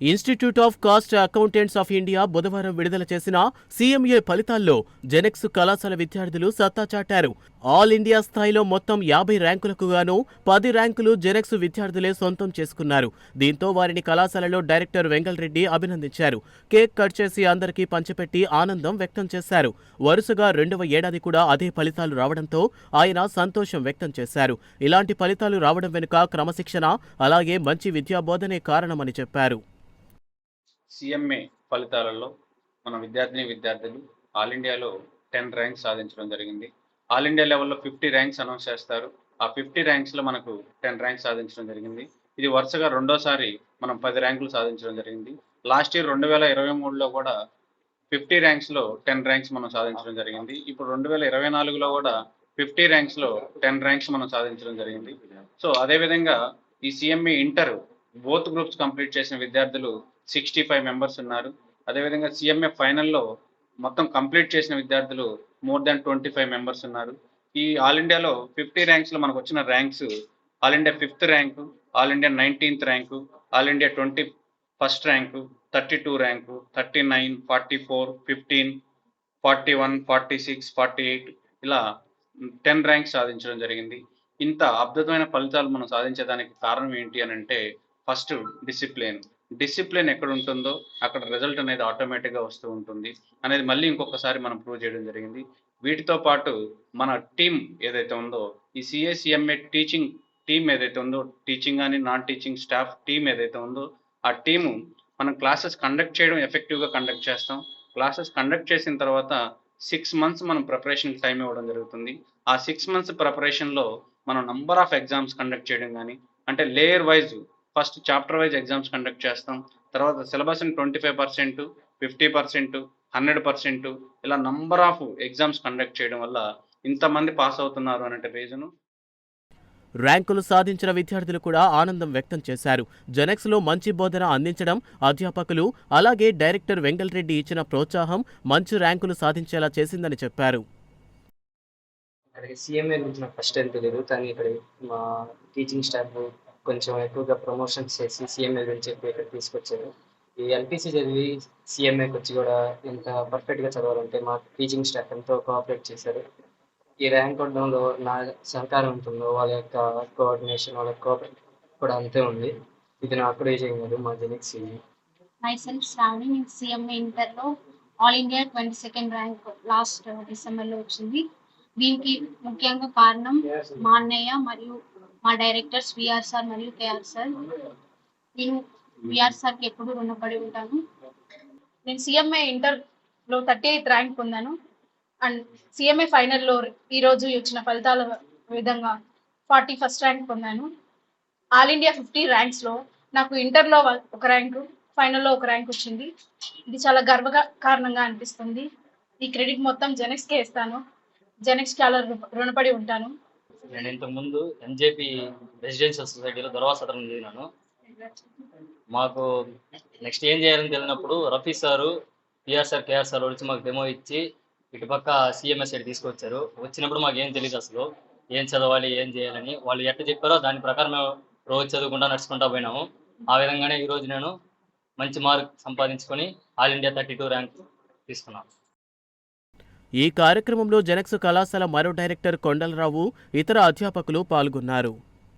Institute of cost accountants of India బుధవారం విడుదల చేసిన సీఎంఏ ఫలితాల్లో జెనెక్స్ కళాశాల విద్యార్థులు సత్తా చాటారు. ఆల్ ఇండియా స్థాయిలో మొత్తం 50 ర్యాంకులకు గాను 10 ర్యాంకులు జెనెక్స్ విద్యార్థులే సొంతం చేసుకున్నారు. దీంతో వారిని కళాశాలలో డైరెక్టర్ వెంగళరెడ్డి అభినందించారు. కేక్ కట్ చేసి అందరికీ పంచిపెట్టి ఆనందం వ్యక్తం చేశారు. వరుసగా 2వ ఏడాది కూడా అదే ఫలితాలు రావడంతో ఆయన సంతోషం వ్యక్తం చేశారు. ఇలాంటి ఫలితాలు రావడం వెనుక క్రమశిక్షణ, అలాగే మంచి విద్యాబోధనే కారణమని చెప్పారు. సీఎంఏ ఫలితాలలో మన విద్యార్థులు ఆల్ ఇండియాలో 10 ర్యాంక్స్ సాధించడం జరిగింది. ఆల్ ఇండియా లెవెల్లో 50 ర్యాంక్స్ అనౌన్స్ చేస్తారు. ఆ 50 ర్యాంక్స్లో మనకు 10 ర్యాంక్స్ సాధించడం జరిగింది. ఇది వరుసగా రెండోసారి మనం 10 ర్యాంకులు సాధించడం జరిగింది. లాస్ట్ ఇయర్ 2023లో కూడా 50 ర్యాంక్స్లో 10 ర్యాంక్స్ మనం సాధించడం జరిగింది. ఇప్పుడు 2024లో కూడా 50 ర్యాంక్స్లో 10 ర్యాంక్స్ మనం సాధించడం జరిగింది. సో అదేవిధంగా ఈ సీఎంఏ ఇంటర్ బోత్ గ్రూప్స్ కంప్లీట్ చేసిన విద్యార్థులు 65 మెంబర్స్ ఉన్నారు. అదేవిధంగా సీఎంఏ ఫైనల్లో మొత్తం కంప్లీట్ చేసిన విద్యార్థులు మోర్ దాన్ 25 మెంబర్స్ ఉన్నారు. ఈ ఆల్ ఇండియాలో 50 ర్యాంక్స్లో మనకు వచ్చిన ranks all India 5th rank, all India 19th rank, all India 21st rank, 32 rank, 39, 44, 15, 41, 46, 48 ఇలా 10 ర్యాంక్స్ సాధించడం జరిగింది. ఇంత అద్భుతమైన ఫలితాలు మనం సాధించడానికి కారణం ఏంటి అని అంటే ఫస్ట్ డిసిప్లిన్ ఎక్కడ ఉంటుందో అక్కడ రిజల్ట్ అనేది ఆటోమేటిక్గా వస్తూ ఉంటుంది అనేది మళ్ళీ ఇంకొకసారి మనం ప్రూవ్ చేయడం జరిగింది. వీటితో పాటు మన టీం ఏదైతే ఉందో ఈ సిఏసిఎంఏ టీచింగ్ టీం ఏదైతే ఉందో టీచింగ్ అని నాన్ టీచింగ్ స్టాఫ్ టీం ఏదైతే ఉందో ఆ టీము మనం క్లాసెస్ కండక్ట్ చేయడం ఎఫెక్టివ్గా కండక్ట్ చేస్తాం. క్లాసెస్ కండక్ట్ చేసిన తర్వాత 6 months మనం ప్రిపరేషన్ టైం ఇవ్వడం జరుగుతుంది. ఆ 6 months ప్రిపరేషన్లో మనం నంబర్ ఆఫ్ ఎగ్జామ్స్ కండక్ట్ చేయడం కానీ అంటే layer wise first chapter wise exams conduct చేస్తాం. తర్వాత సిలబస్ని 25%, 50%, 100% ఇలా నంబర్ ఆఫ్ ఎగ్జామ్స్ కండక్ట్ చేయడం వల్ల ఇంతమంది పాస్ అవుతున్నారు అనే రీజను. ర్యాంకులు సాధించిన విద్యార్థులు కూడా ఆనందం వ్యక్తం చేశారు. జెనెక్స్లో మంచి బోధన అందించడం, అధ్యాపకులు అలాగే డైరెక్టర్ వెంగళరెడ్డి ఇచ్చిన ప్రోత్సాహం మంచి ర్యాంకులు సాధించేలా చేసిందని చెప్పారు. సీఎంఏ గురించి నాకు ఫస్ట్ ఏం తెలియదు, కానీ ఇక్కడ మా టీచింగ్ స్టాఫ్ కొంచెం ఎక్కువగా ప్రమోషన్స్ చేసి సీఎంఏ గురించి చెప్పి ఇక్కడ తీసుకొచ్చారు. ఈ ఎల్పీసీ చదివి సీఎంఏకి వచ్చి కూడా ఇంత పర్ఫెక్ట్గా చదవాలంటే మా టీచింగ్ స్టాఫ్ ఎంతో కోఆపరేట్ చేశారు. ఈ ర్యాంక్ కొట్టడంలో నా సహకారం ఉంటుందో వాళ్ళ యొక్క కోఆర్డినేషన్, వాళ్ళ కోఆపరేట్ కూడా అంతే ఉంది. ఇది నాకు కూడా విజయం కాదు, మా జెనెక్స్. myself శ్రావణి, నేను సీఎంఏ ఇంటర్లో all India 22nd rank last డిసెంబర్లో వచ్చింది. దీనికి ముఖ్యంగా కారణం మా అన్నయ్య మరియు మా డైరెక్టర్స్ విఆర్ సార్ మరియు కేఆర్ సార్. నేను విఆర్ సార్కి ఎప్పుడు రుణపడి ఉంటాను. నేను సీఎంఏ ఇంటర్లో 38th ర్యాంక్ పొందాను. అండ్ సీఎంఏ ఫైనల్లో ఈరోజు వచ్చిన ఫలితాల విధంగా 41st ర్యాంక్ పొందాను. ఆల్ ఇండియా 50 ర్యాంక్స్లో నాకు ఇంటర్లో ఒక ర్యాంకు, ఫైనల్లో ఒక ర్యాంక్ వచ్చింది. ఇది చాలా కారణంగా అనిపిస్తుంది. ఈ క్రెడిట్ మొత్తం జెనెక్స్కే ఇస్తాను. జెనెక్స్కి చాలా రుణపడి ఉంటాను. నేను ఇంతకుముందు ఎంజేపీ రెసిడెన్షియల్ సొసైటీలో దొరవా సదరం చదివినాను. మాకు నెక్స్ట్ ఏం చేయాలని తెలియనప్పుడు Rafi sir, PR sir, KR sir వచ్చి మాకు డెమో ఇచ్చి ఇటుపక్క సిఎంఎస్ సైడ్ తీసుకొచ్చారు. వచ్చినప్పుడు మాకు ఏం తెలియదు, అసలు ఏం చదవాలి ఏం చేయాలని. వాళ్ళు ఎట్ట చెప్పారో దాని ప్రకారం మేము రోజు చదువుకుంటా నడుచుకుంటా పోయినాము. ఆ విధంగానే ఈరోజు నేను మంచి మార్క్ సంపాదించుకొని ఆల్ ఇండియా 32 ర్యాంక్ తీసుకున్నాను. ఈ కార్యక్రమంలో జెనెక్స్ కళాశాల మరో డైరెక్టర్ కొండలరావు, ఇతర అధ్యాపకులు పాల్గొన్నారు.